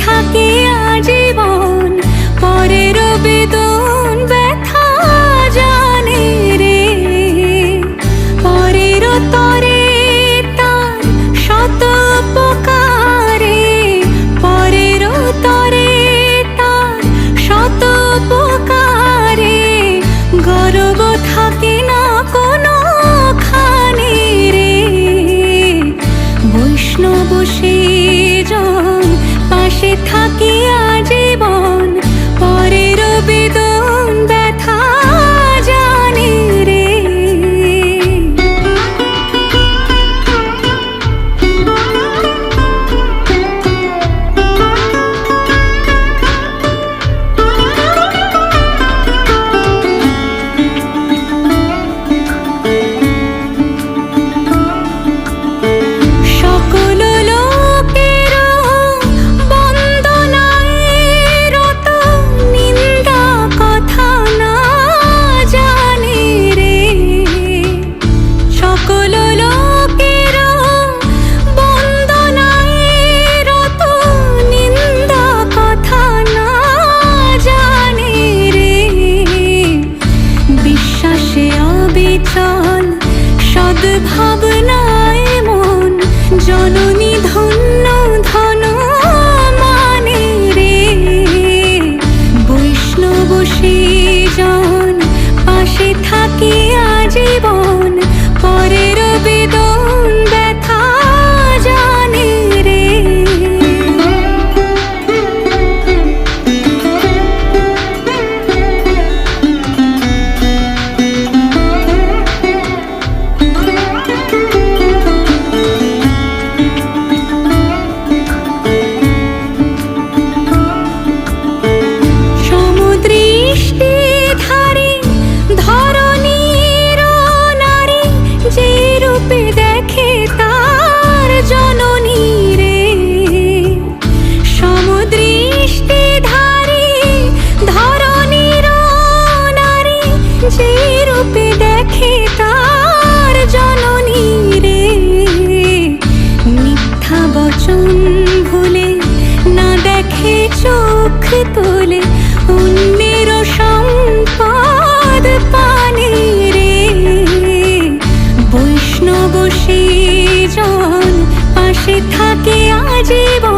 থাকে আজীবন, পরের বেদন ব্যথা জানে রে। পরের তরে তার শত উপকারে, পরের তরে তার শত উপকারে, গর্ব থাকে না কোনো খানে রে। বৈষ্ণব সেজন পাশে থাকে আজীবন, পরের বেদন ব্যথা জানে রে। সকল লোকের বন্দনায় রত, নিন্দা কথা না জানে রে। সকল লোকের বন্দনায় রত, নিন্দা কথা না জানে রে। বিশ্বাসে অবিচল সদ্ভাবনায় মন, জননী ধন্য ধন মানে রে। বৈষ্ণব সেজন পাশে থাকে আজীবন, পরের বেদন ব্যথা জানে রে। সমদৃষ্টিধারী ধরণীর নারী, যে রূপে দেখে তার জননী রে। সমদৃষ্টিধারী ধরণীর নারী, যে রূপে দেখে তার জননী রে। মিথ্যা বচন ভুলে না দেখে চোখ তোলে, অন্যের সম্পদ পানে রে। বৈষ্ণব সেজন পাশে থাকে আজীবন,